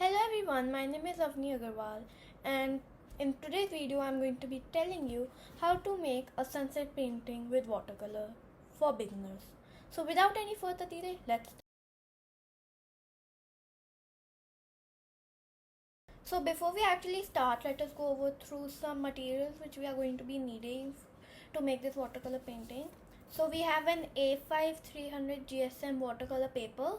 Hello everyone, my name is Avni Agarwal, and in today's video I'm going to be telling you how to make a sunset painting with watercolor for beginners. So without any further delay, let's start. So before we actually start, let us go over through some materials which we are going to be needing to make this watercolor painting. So we have an A5 300 GSM watercolor paper.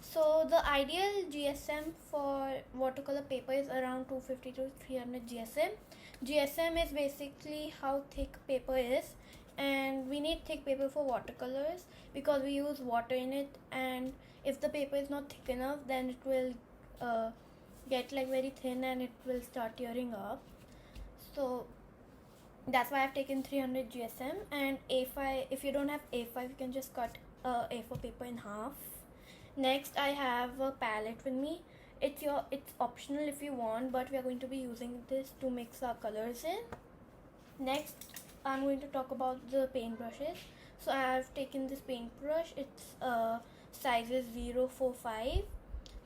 So the ideal GSM for watercolor paper is around 250 to 300 GSM. GSM is basically how thick paper is, and we need thick paper for watercolors because we use water in it, and if the paper is not thick enough then it will get like very thin and it will start tearing up. So that's why I've taken 300 GSM and A5. If you don't have A5, you can just cut A4 paper in half. Next, I have a palette with me. It's optional if you want, but we are going to be using this to mix our colors in. Next, I'm going to talk about the paint brushes. So I have taken this paintbrush. It's sizes 045.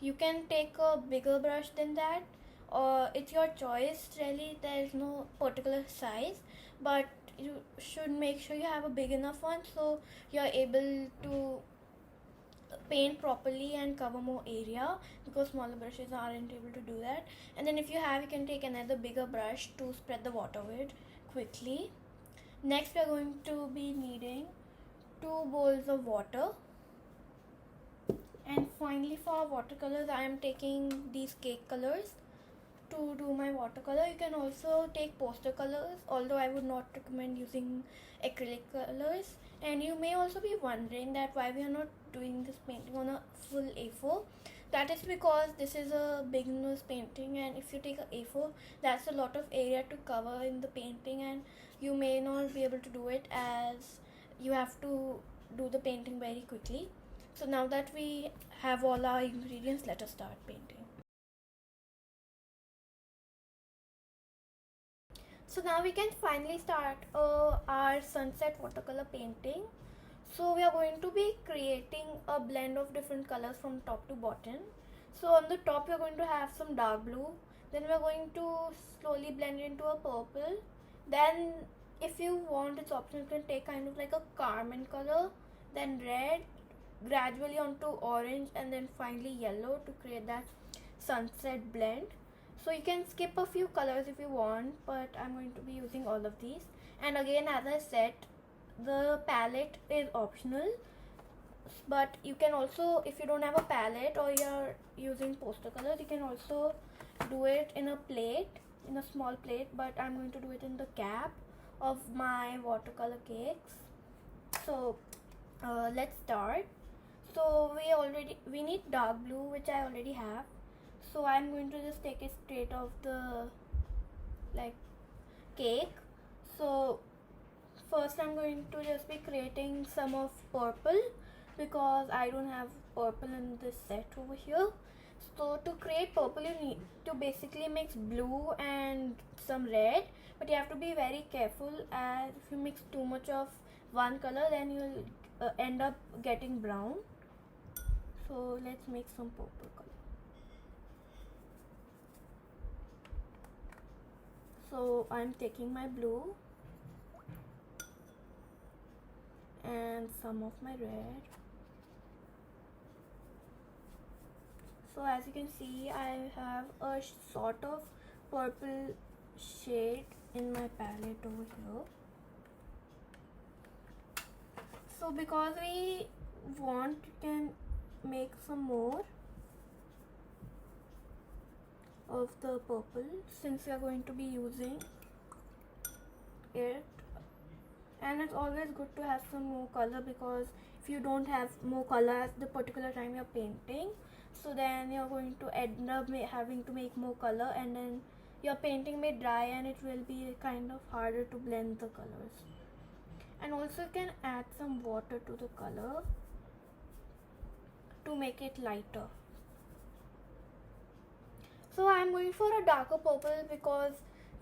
You can take a bigger brush than that, or it's your choice. Really, there is no particular size, but you should make sure you have a big enough one so you're able to paint properly and cover more area, because smaller brushes aren't able to do that. And then if you have, you can take another bigger brush to spread the water with quickly. Next, we are going to be needing 2 bowls of water. And finally, for our watercolors, I am taking these cake colors to do my watercolor. You can also take poster colors, although I would not recommend using acrylic colors. And you may also be wondering that why we are not doing this painting on a full A4. That is because this is a beginner's painting, and if you take a A4, that's a lot of area to cover in the painting, and you may not be able to do it as you have to do the painting very quickly. So now that we have all our ingredients, let us start painting. So now we can finally start our sunset watercolor painting. So we are going to be creating a blend of different colors from top to bottom. So on the top we are going to have some dark blue, then we are going to slowly blend it into a purple. Then if you want, it's optional, you can take kind of like a carmine color, then red, gradually onto orange, and then finally yellow to create that sunset blend. So you can skip a few colors if you want, but I'm going to be using all of these. And again, as I said, the palette is optional, but you can also, if you don't have a palette or you're using poster colors, you can also do it in a plate, in a small plate, but I'm going to do it in the cap of my watercolor cakes. So let's start. So we need dark blue, which I already have. So I'm going to just take it straight off the like cake. So first I'm going to just be creating some of purple because I don't have purple in this set over here. So to create purple, you need to basically mix blue and some red, but you have to be very careful, as if you mix too much of one color then you'll end up getting brown. So let's make some purple color. So I'm taking my blue and some of my red. So as you can see, I have a sort of purple shade in my palette over here. So because we want, you can make some more of the purple since we are going to be using it. And it's always good to have some more color, because if you don't have more color at the particular time you're painting, so then you're going to end up having to make more color, and then your painting may dry and it will be kind of harder to blend the colors. And also you can add some water to the color to make it lighter. So I'm going for a darker purple because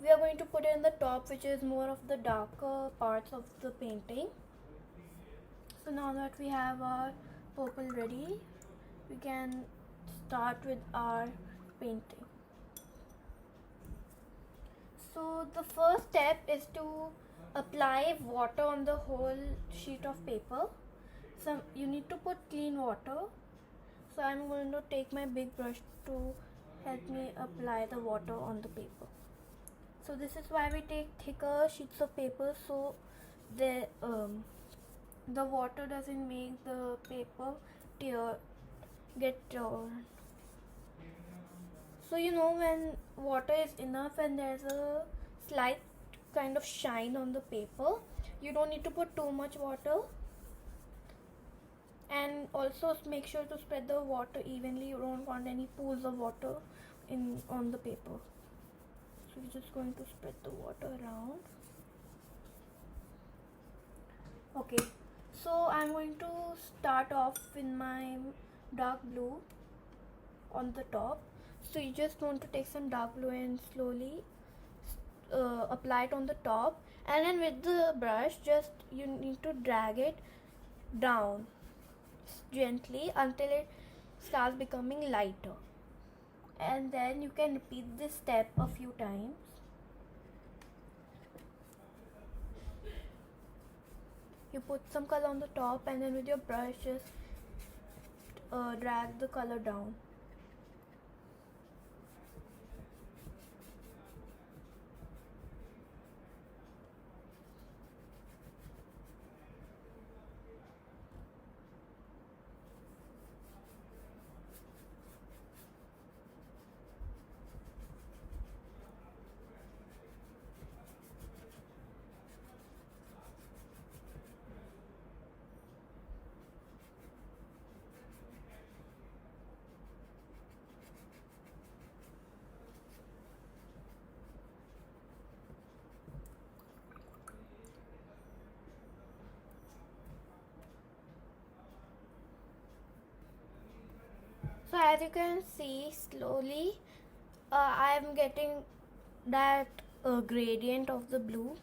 we are going to put it in the top, which is more of the darker parts of the painting. So now that we have our purple ready, we can start with our painting. So the first step is to apply water on the whole sheet of paper. So you need to put clean water. So I'm going to take my big brush to help me apply the water on the paper. So this is why we take thicker sheets of paper, so the water doesn't make the paper get torn. So you know when water is enough and there's a slight kind of shine on the paper, you don't need to put too much water. And also make sure to spread the water evenly. You don't want any pools of water on the paper. So we're just going to spread the water around. Okay, so I'm going to start off with my dark blue on the top. So you just want to take some dark blue and slowly apply it on the top, and then with the brush just you need to drag it down gently until it starts becoming lighter, and then you can repeat this step a few times. You put some color on the top and then with your brush just drag the color down. So as you can see, slowly I am getting that gradient of the blue,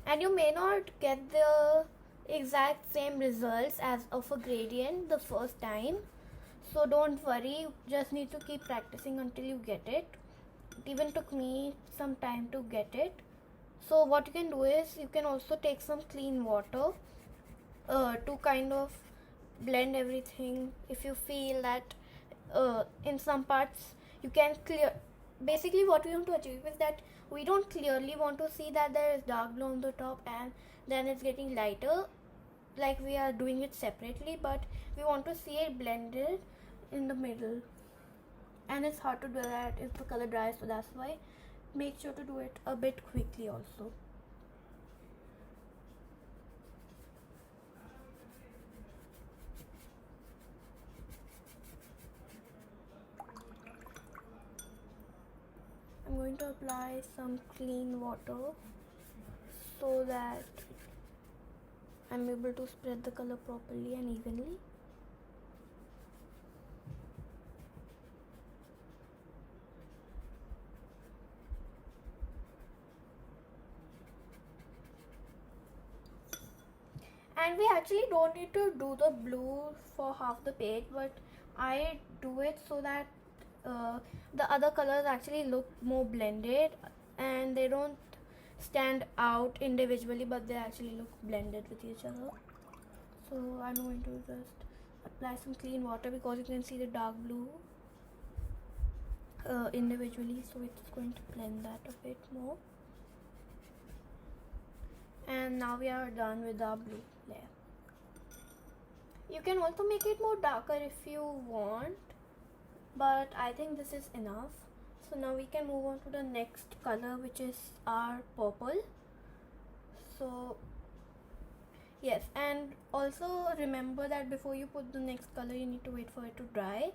and you may not get the exact same results as of a gradient the first time. So don't worry, you just need to keep practicing until you get it. It even took me some time to get it. So what you can do is you can also take some clean water to kind of blend everything. If you feel that in some parts you can clear, basically what we want to achieve is that we don't clearly want to see that there is dark blue on the top and then it's getting lighter like we are doing it separately, but we want to see it blended in the middle, and it's hard to do that if the color dries, so that's why make sure to do it a bit quickly also. I'm going to apply some clean water so that I'm able to spread the color properly and evenly. And we actually don't need to do the blue for half the page, but I do it so that the other colors actually look more blended and they don't stand out individually, but they actually look blended with each other. So I'm going to just apply some clean water because you can see the dark blue individually, so it's going to blend that a bit more. And now we are done with our blue layer. You can also make it more darker if you want, but I think this is enough. So now we can move on to the next color, which is our purple. So yes, and also remember that before you put the next color you need to wait for it to dry.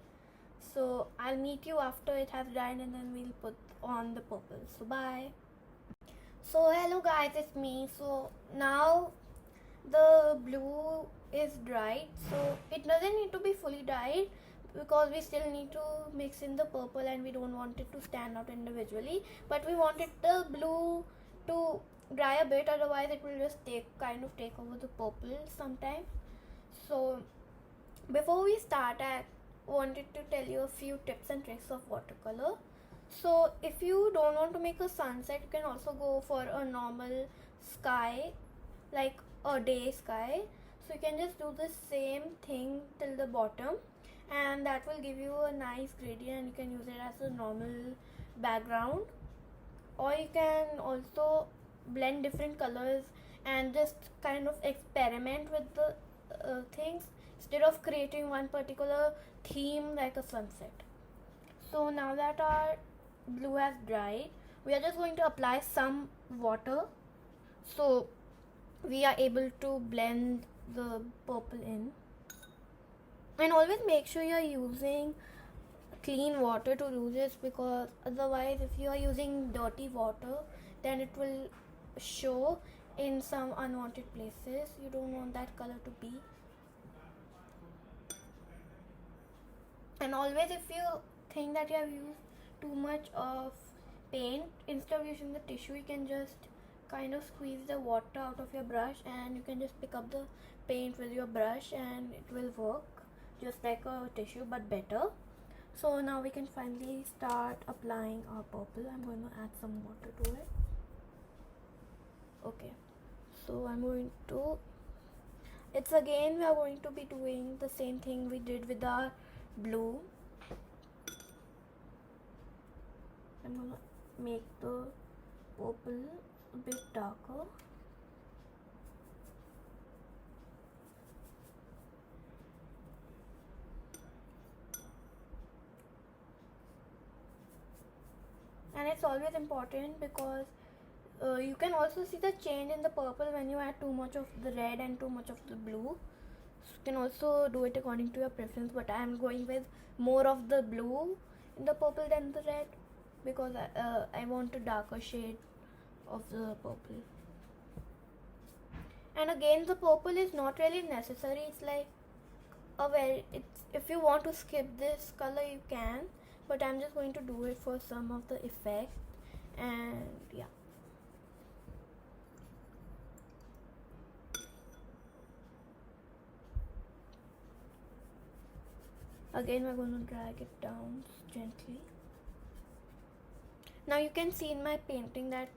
So I'll meet you after it has dried and then we'll put on the purple. So bye. So hello guys, it's me. So now the blue is dried, so it doesn't need to be fully dried because we still need to mix in the purple and we don't want it to stand out individually, but we wanted the blue to dry a bit, otherwise it will just take over the purple sometime. So before we start, wanted to tell you a few tips and tricks of watercolor. So if you don't want to make a sunset, you can also go for a normal sky, like a day sky. So you can just do the same thing till the bottom, and that will give you a nice gradient, and you can use it as a normal background. Or you can also blend different colors and just kind of experiment with the things instead of creating one particular theme like a sunset. So now that our blue has dried, we are just going to apply some water so we are able to blend the purple in. And always make sure you are using clean water to do this, because otherwise if you are using dirty water, then it will show in some unwanted places. You don't want that color to be. And always, if you think that you have used too much of paint, instead of using the tissue, you can just kind of squeeze the water out of your brush, and you can just pick up the paint with your brush and it will work just like a tissue but better. So now we can finally start applying our purple. I'm going to add some water to it. Okay, so I'm going to, it's again we are going to be doing the same thing we did with our blue. I'm going to make the purple a bit darker. And it's always important because you can also see the change in the purple when you add too much of the red and too much of the blue. So you can also do it according to your preference, but I am going with more of the blue in the purple than the red because I want a darker shade of the purple. And again, the purple is not really necessary. It's like if you want to skip this color you can, but I'm just going to do it for some of the effect. And yeah, again we're going to drag it down gently. Now you can see in my painting that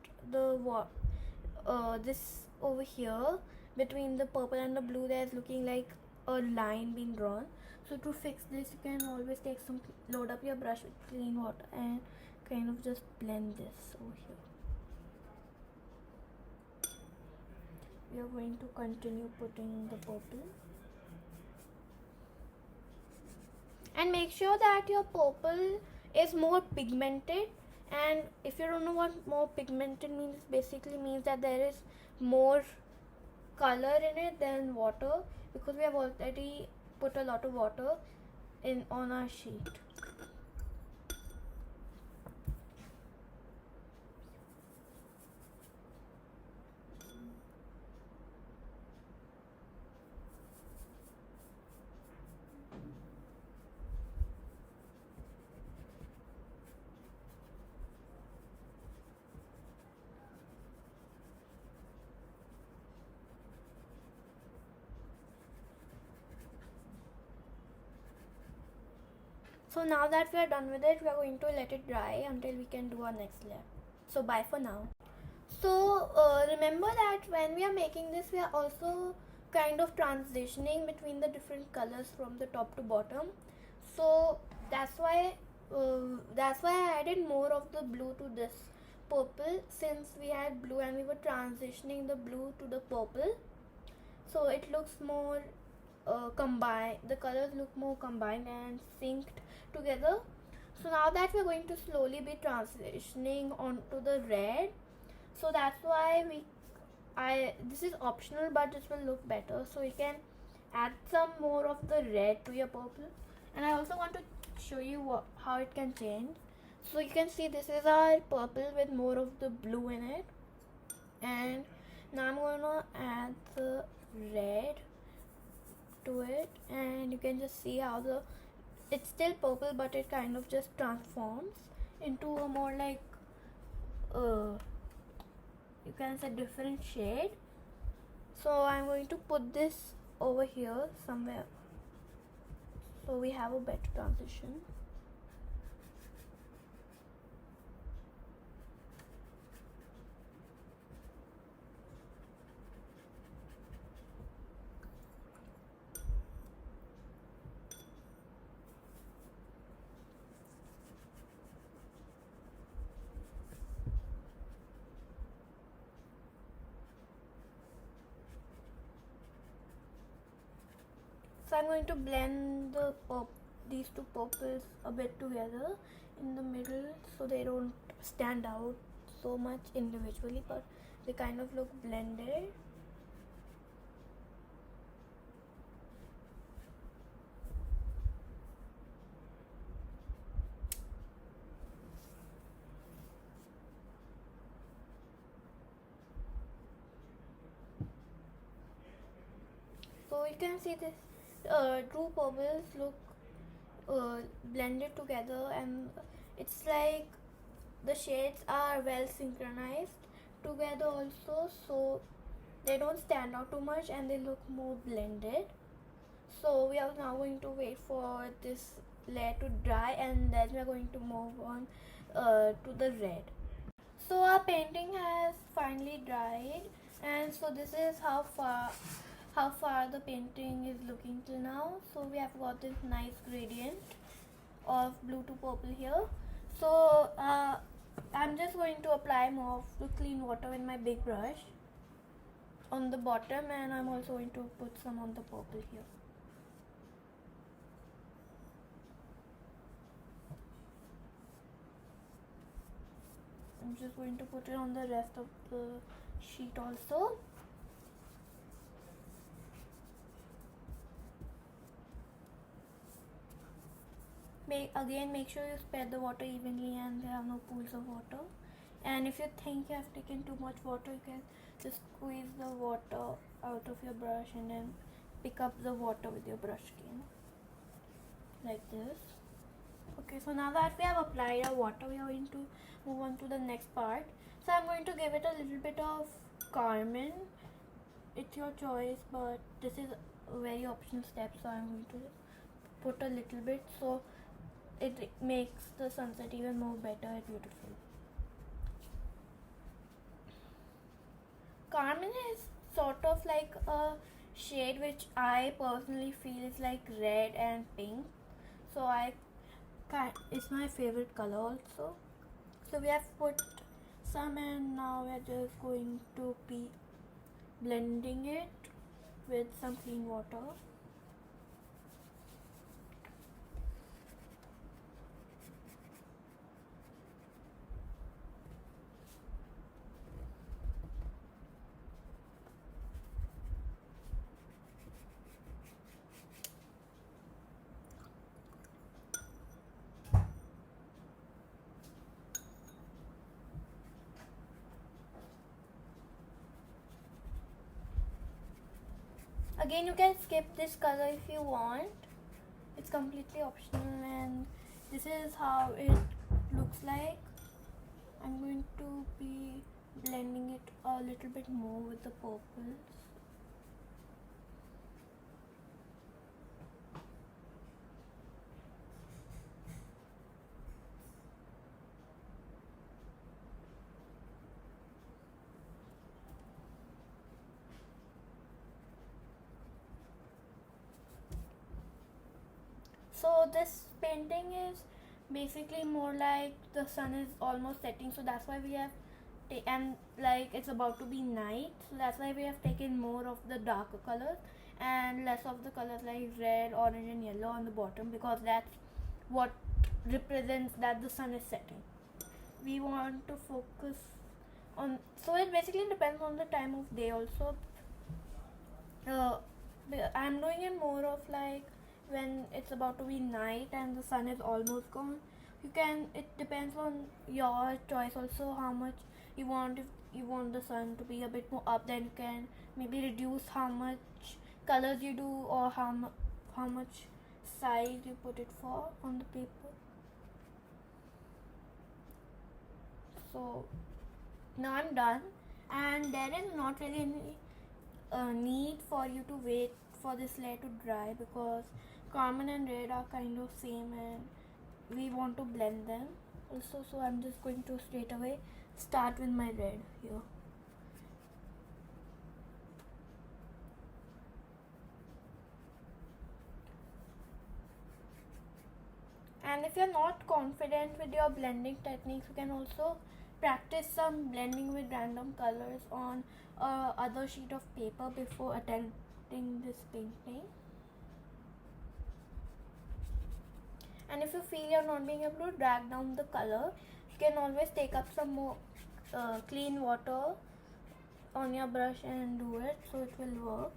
this over here between the purple and the blue, there's looking like a line being drawn. So to fix this, you can always load up your brush with clean water and kind of just blend this over here. We are going to continue putting the purple. And make sure that your purple is more pigmented. And if you don't know what more pigmented means, basically means that there is more color in it than water, because we have already put a lot of water on our sheet. So now that we are done with it, we are going to let it dry until we can do our next layer. So bye for now. So remember that when we are making this, we are also kind of transitioning between the different colors from the top to bottom. So that's why I added more of the blue to this purple, since we had blue and we were transitioning the blue to the purple. So it looks more combined, the colors look more combined and synced together. So now that we're going to slowly be transitioning onto the red, so that's why this is optional, but this will look better. So you can add some more of the red to your purple. And I also want to show you how it can change. So you can see this is our purple with more of the blue in it, and now I'm going to add the red to it, and you can just see how it's still purple, but it kind of just transforms into a more like you can say different shade. So I'm going to put this over here somewhere. so we have a better transition. So I'm going to blend these two purples a bit together in the middle so they don't stand out so much individually, but they kind of look blended. So you can see this two purples look blended together, and it's like the shades are well synchronized together also, so they don't stand out too much and they look more blended. So we are now going to wait for this layer to dry, and then we are going to move on to the red. So our painting has finally dried, and so this is how far the painting is looking till now. So we have got this nice gradient of blue to purple here. So I'm just going to apply more of the clean water with my big brush on the bottom, and I'm also going to put some on the purple here. I'm just going to put it on the rest of the sheet also. Make sure you spread the water evenly and there are no pools of water. And if you think you have taken too much water, you can just squeeze the water out of your brush and then pick up the water with your brush again, like this. Okay, so now that we have applied our water, we are going to move on to the next part. So I'm going to give it a little bit of carmine. It's your choice, but this is a very optional step, so I'm going to put a little bit so it makes the sunset even more better and beautiful. Carmine is sort of like a shade which I personally feel is like red and pink, so it's my favorite color also. So we have put some, and now we're just going to be blending it with some clean water. Again, you can skip this color if you want. It's completely optional, and this is how it looks like. I'm going to be blending it a little bit more with the purples. So this painting is basically more like the sun is almost setting, so that's why we have and like it's about to be night, so that's why we have taken more of the darker colors and less of the colors like red, orange and yellow on the bottom, because that's what represents that the sun is setting. We want to focus on, so it basically depends on the time of day also. I'm doing it more of like when it's about to be night and the sun is almost gone. It depends on your choice also how much you want. If you want the sun to be a bit more up, then you can maybe reduce how much colors you do, or how much size you put it for on the paper. So now I'm done, and there is not really any need for you to wait for this layer to dry, because carmine and red are kind of same and we want to blend them also, so I'm just going to straight away start with my red here. And if you're not confident with your blending techniques, you can also practice some blending with random colors on other sheet of paper before attempting this painting. And if you feel you're not being able to drag down the color, you can always take up some more clean water on your brush and do it, so it will work.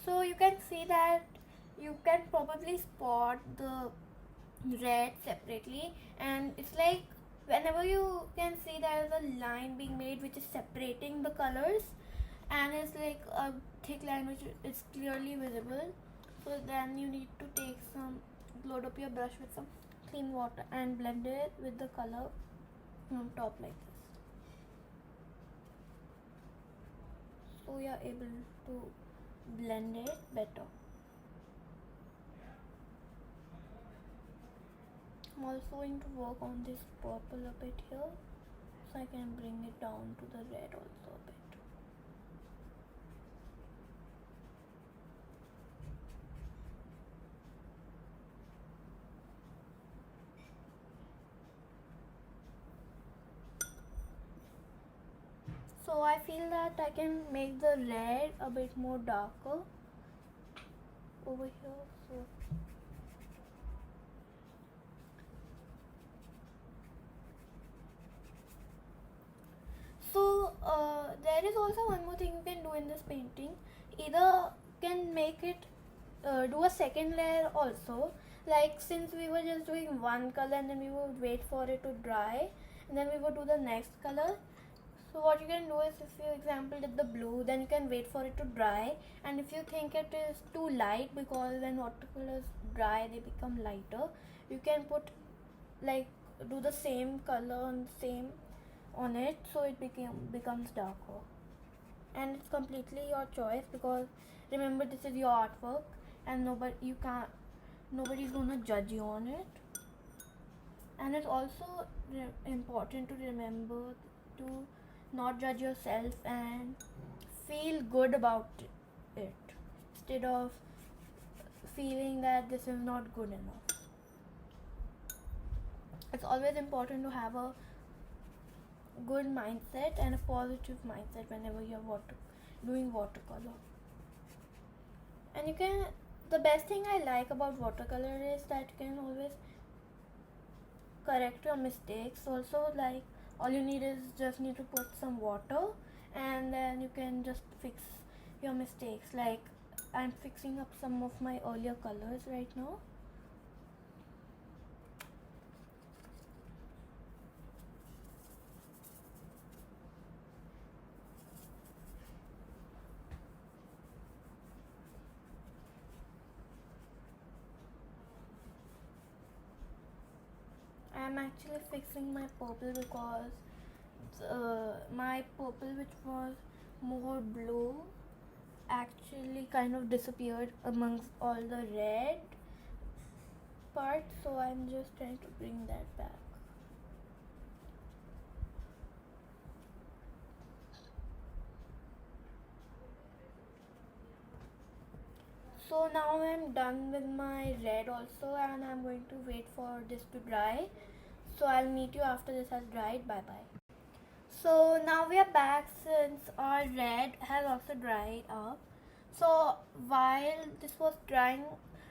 So you can see that you can probably spot the red separately, and it's like whenever you can see there is a line being made which is separating the colors, and it's like a thick line which is clearly visible. So then you need to take some, load up your brush with some clean water and blend it with the color on top like this, so you are able to blend it better. I'm also going to work on this purple a bit here, so I can bring it down to the red also a bit. So I feel that I can make the red a bit more darker over here. So there is also one more thing you can do in this painting. Either can make it do a second layer also, like since we were just doing one color and then we would wait for it to dry and then we would do the next color. So what you can do is, if you example did the blue, then you can wait for it to dry, and if you think it is too light, because when watercolors dry they become lighter, you can put like do the same color and same on it, so it becomes darker. And it's completely your choice, because remember this is your artwork and nobody's gonna judge you on it. And it's also important to remember to not judge yourself and feel good about it instead of feeling that this is not good enough. It's always important to have a good mindset and a positive mindset whenever you're doing watercolor. And the best thing I like about watercolor is that you can always correct your mistakes also. Like all you need is just need to put some water and then you can just fix your mistakes. Like I'm fixing up some of my earlier colors right now. I'm actually fixing my purple because my purple, which was more blue, actually kind of disappeared amongst all the red parts, so I'm just trying to bring that back. So now I'm done with my red also, and I'm going to wait for this to dry. So I'll meet you after this has dried. Bye bye. So now we are back since our red has also dried up. So while this was drying,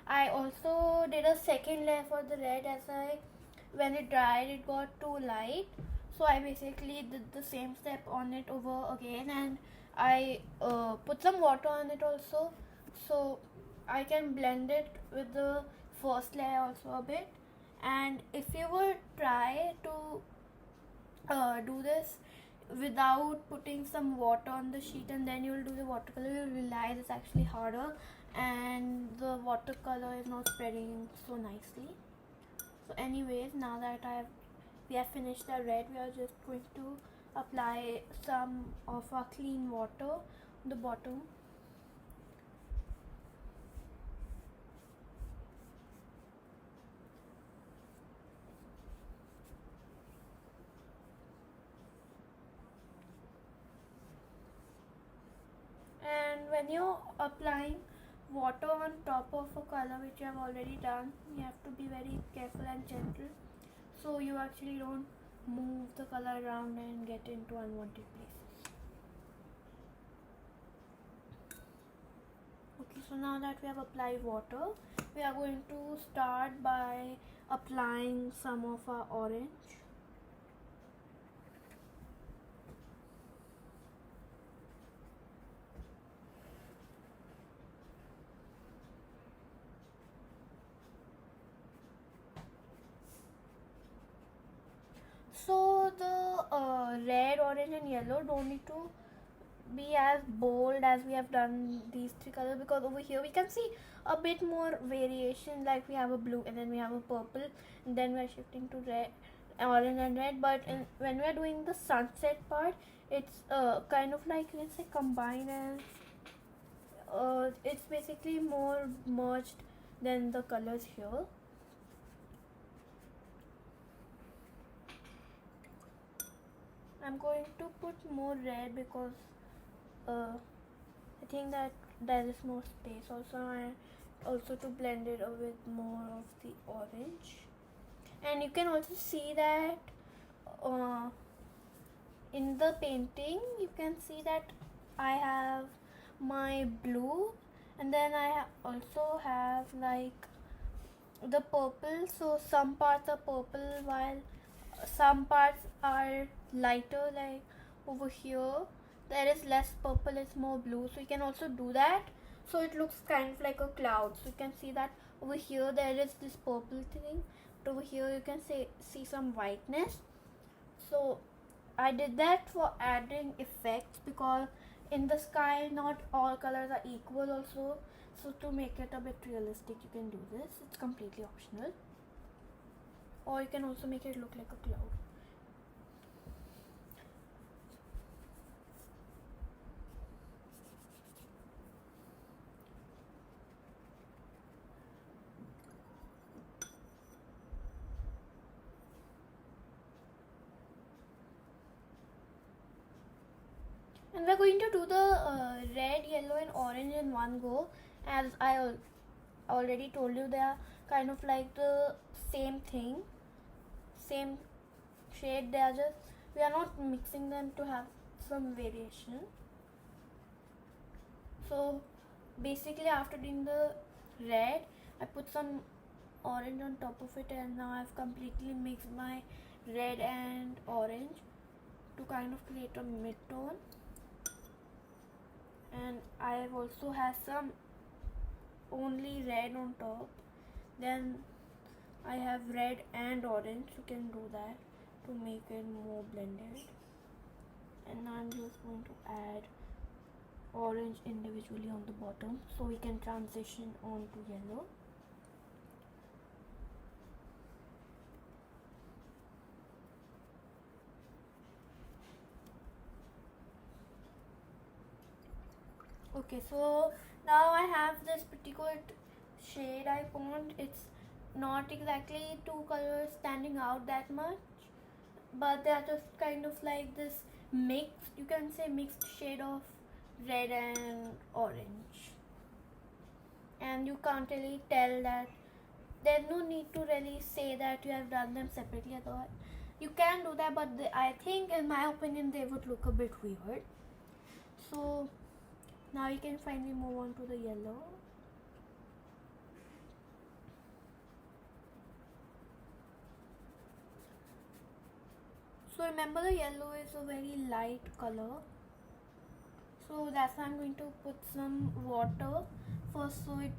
I also did a second layer for the red as when it dried it got too light, so I basically did the same step on it over again, and I put some water on it also, so I can blend it with the first layer also a bit. And if you would try to do this without putting some water on the sheet and then you'll do the watercolor, you'll realize it's actually harder and the watercolor is not spreading so nicely. So anyways, now that we have finished the red, we are just going to apply some of our clean water on the bottom. And when you're applying water on top of a color which you have already done, you have to be very careful and gentle so you actually don't move the color around and get into unwanted places. Okay, so now that we have applied water, we are going to start by applying some of our orange. So the red, orange and yellow don't need to be as bold as we have done these three colors, because over here we can see a bit more variation, like we have a blue and then we have a purple and then we are shifting to red, orange and red. But when we are doing the sunset part, it's kind of like, let's say, combined, and it's basically more merged than the colors here. I'm going to put more red because I think that there is more space also, and also to blend it with more of the orange. And you can also see that in the painting you can see that I have my blue and then I also have like the purple, so some parts are purple while some parts are lighter, like over here there is less purple, it's more blue, so you can also do that so it looks kind of like a cloud. So you can see that over here there is this purple thing, but over here you can see some whiteness. So I did that for adding effects, because in the sky not all colors are equal also, so to make it a bit realistic you can do this. It's completely optional, or you can also make it look like a cloud. And we're going to do the red, yellow and orange in one go. As I already told you, they are kind of like the same thing, same shade. They are just, we are not mixing them to have some variation. So basically after doing the red, I put some orange on top of it, and now I've completely mixed my red and orange to kind of create a mid-tone. And I have also have some only red on top, then I have red and orange. You can do that to make it more blended. And now I'm just going to add orange individually on the bottom so we can transition on to yellow. Okay, so now I have this pretty good shade I found. It's not exactly two colors standing out that much, but they are just kind of like this mixed, you can say mixed shade of red and orange. And you can't really tell that, there's no need to really say that you have done them separately, otherwise you can do that, but I think in my opinion they would look a bit weird. So now you can finally move on to the yellow. So remember, the yellow is a very light color. So that's why I'm going to put some water first so it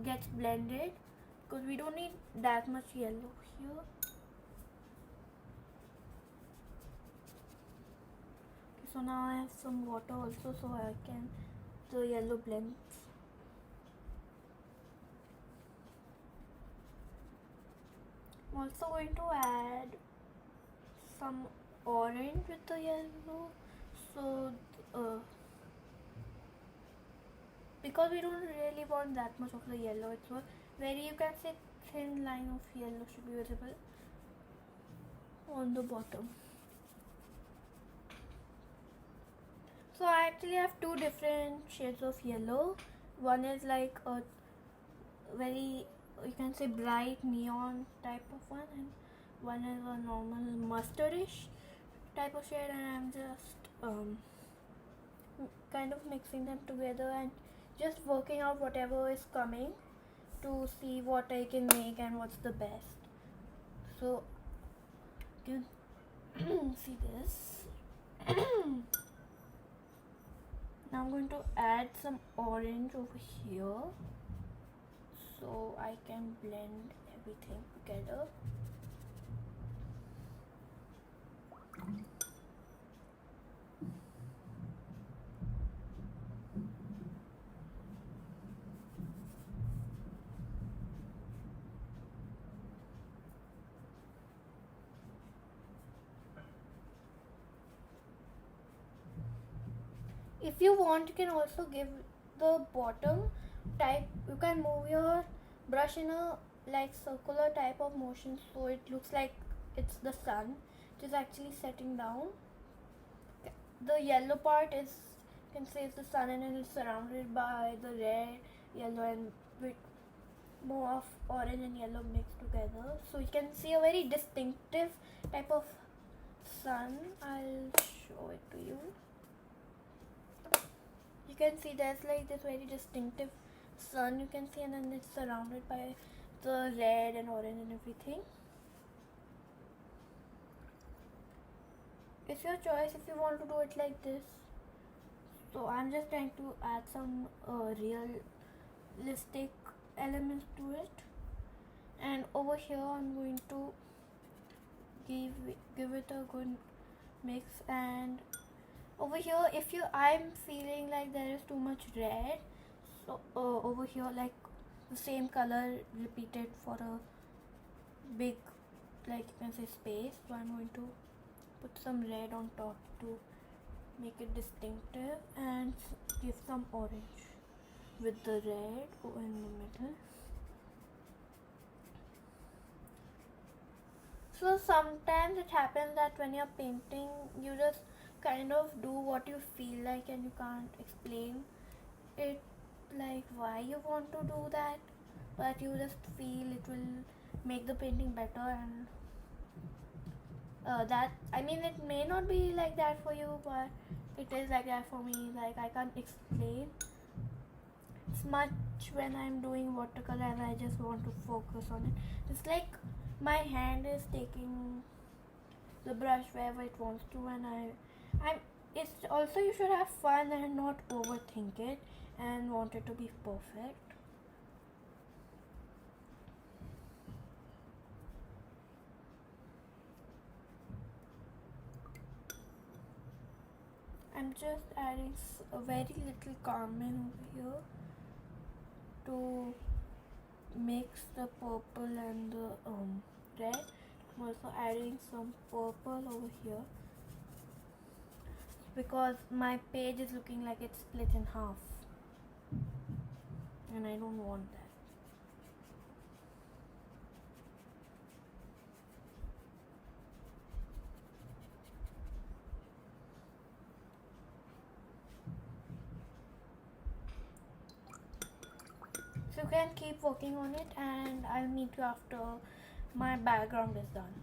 gets blended, because we don't need that much yellow here. Okay, so now I have some water also so I can the yellow blends. I'm also going to add some orange with the yellow, so because we don't really want that much of the yellow, it's a very, you can say, thin line of yellow should be visible on the bottom. So I actually have two different shades of yellow. One is like a very, you can say, bright neon type of one, and one is a normal mustardish type of shade, and I'm just kind of mixing them together and just working out whatever is coming to see what I can make and what's the best. So you can see this. Now I'm going to add some orange over here so I can blend everything together. If you want, you can also give the bottom type, you can move your brush in a like circular type of motion so it looks like it's the sun which is actually setting down. The yellow part is, you can say, it's the sun, and then it's surrounded by the red, yellow, and with more of orange and yellow mixed together, so you can see a very distinctive type of sun. I'll show it to you. You can see there's like this very distinctive sun, you can see, and then it's surrounded by the red and orange and everything. It's your choice if you want to do it like this. So I'm just trying to add some realistic elements to it, and over here I'm going to give it a good mix. And over here, if I'm feeling like there is too much red, so over here, like the same color repeated for a big, like you can say, space, so I'm going to put some red on top to make it distinctive and give some orange with the red in the middle. So sometimes it happens that when you're painting, you just kind of do what you feel like and you can't explain it like why you want to do that, but you just feel it will make the painting better. And that, I mean, it may not be like that for you, but it is like that for me. Like, I can't explain. It's much when I'm doing watercolor and I just want to focus on it. It's like my hand is taking the brush wherever it wants to, and it's also, you should have fun and not overthink it and want it to be perfect. I'm just adding a very little carmine over here to mix the purple and the red. I'm also adding some purple over here because my page is looking like it's split in half, and I don't want that. So you can keep working on it, and I'll meet you after my background is done.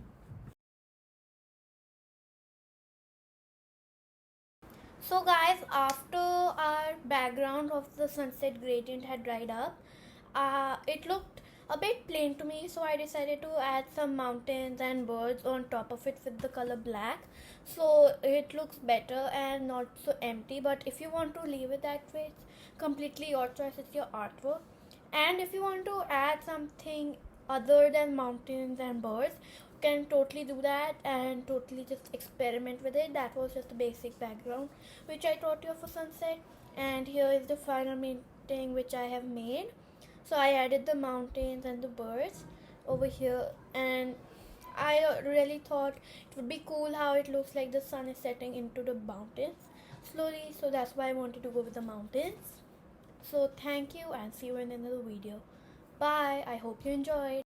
So guys, after our background of the sunset gradient had dried up, it looked a bit plain to me, so I decided to add some mountains and birds on top of it with the color black, so it looks better and not so empty. But if you want to leave it that way, it's completely your choice, it's your artwork. And if you want to add something other than mountains and birds, you can totally do that and totally just experiment with it. That was just a basic background which I taught you for sunset, and here is the final painting which I have made. So I added the mountains and the birds over here, and I really thought it would be cool how it looks like the sun is setting into the mountains slowly, so that's why I wanted to go with the mountains. So thank you and see you in another video. Bye. I hope you enjoyed.